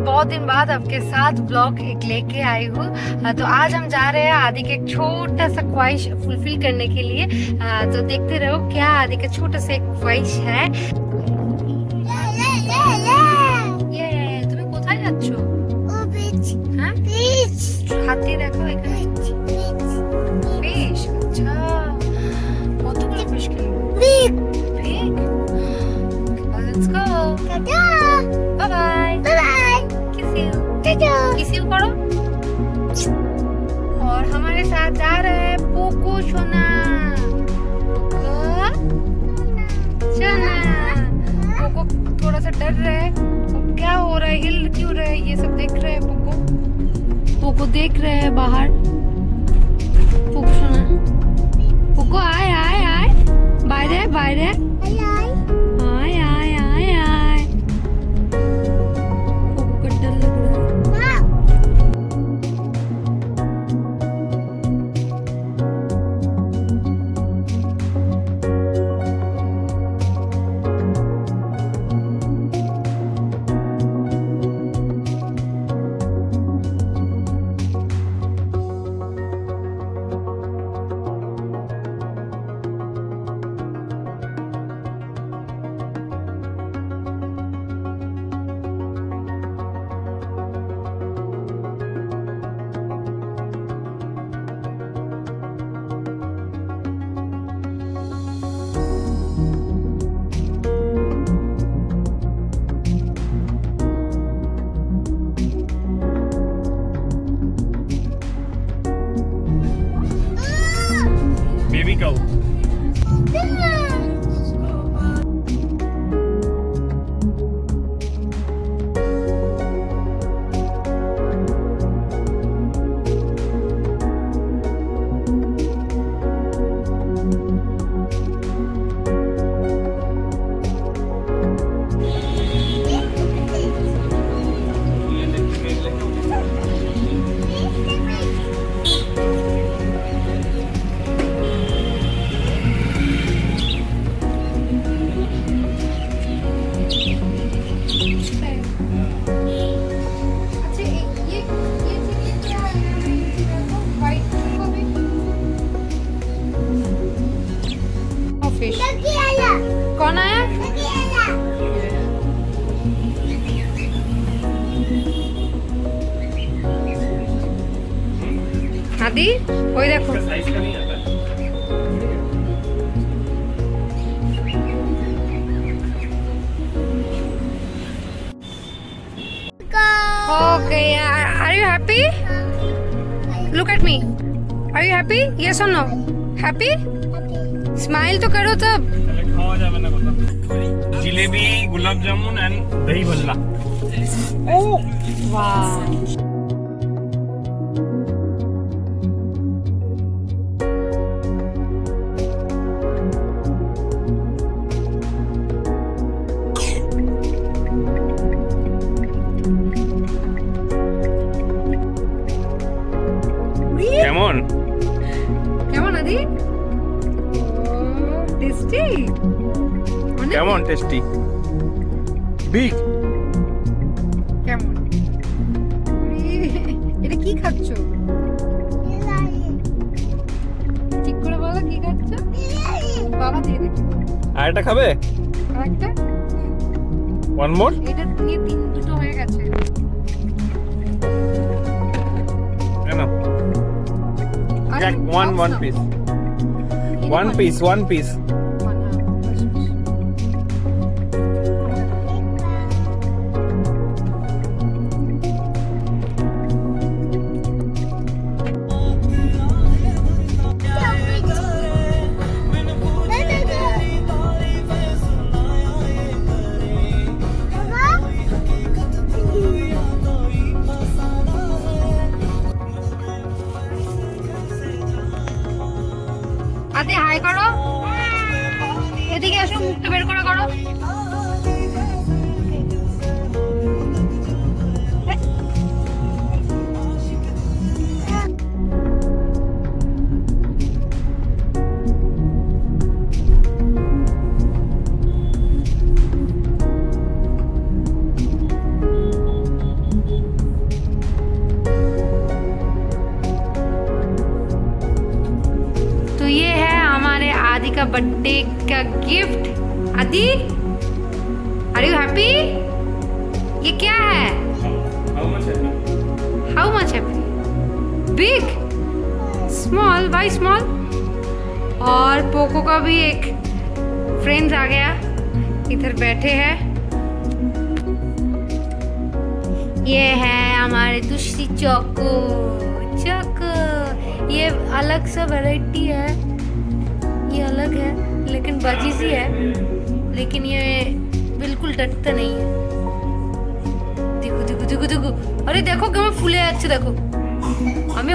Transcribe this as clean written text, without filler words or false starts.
बहुत दिन बाद आपके साथ ब्लॉग एक लेके आई हूँ। तो आज हम जा रहे हैं आदि के एक छोटा सा ख्वाहिश फुलफिल करने के लिए। तो देखते रहो क्या आदि का छोटा सा एक ख्वाहिश है। ये तुम्हें কোথায় যাচ্ছো? হ্যাঁ হাতি দেখো এখানে ফিশ। আচ্ছা কতগুলো ফিশ কিনবে? Let's go. Ta-da. Bye-bye. Bye-bye. Kiss you. Ta-da. Kiss you करो। और हमारे साथ जा रहे हैं पोको सोना। सोना। पोको थोड़ा सा डर रहा है। क्या हो रहा है? हिल क्यों रहा है? ये सब देख रहे हैं पोको। पोको देख रहे हैं बाहर। पोको सोना। पोको आए आए आए। बाहर बाहर। Baby cow. कौन आया? आदि वही देखो। Okay, are you happy? Look at me. Are you happy? Yes or no? Happy? Smile तो करो तब। जिलेबी, गुलाब जामुन एंड दही भल्ला। ओह वाह। কেমন কেমন আদি? টেস্টি। কেমন টেস্টি? বিগ। কেমন? এটা কি খাচ্ছো? ঠিক করে বলো কি খাচ্ছো? বাবা দিয়ে দেখি। আরেকটা খাবে? আরেকটা? One more? এটা নিয়ে দুটো হয়ে গেছে। কেন? One piece. One piece. Adi hi করো। बर्थडे का gift. Adi, are you happy? ये क्या है? How much happy? Big, small, why small? और पोको का भी एक फ्रेंड्स आ गया, इधर बैठे हैं। ये है हमारे दूसरी चोको। चोको ये अलग सा वैरायटी है, ये अलग है लेकिन बजीज ही है, लेकिन ये बिल्कुल डरता नहीं है। देखो देखो देखो देखो, अरे देखो क्यों फूले अच्छे, देखो हमें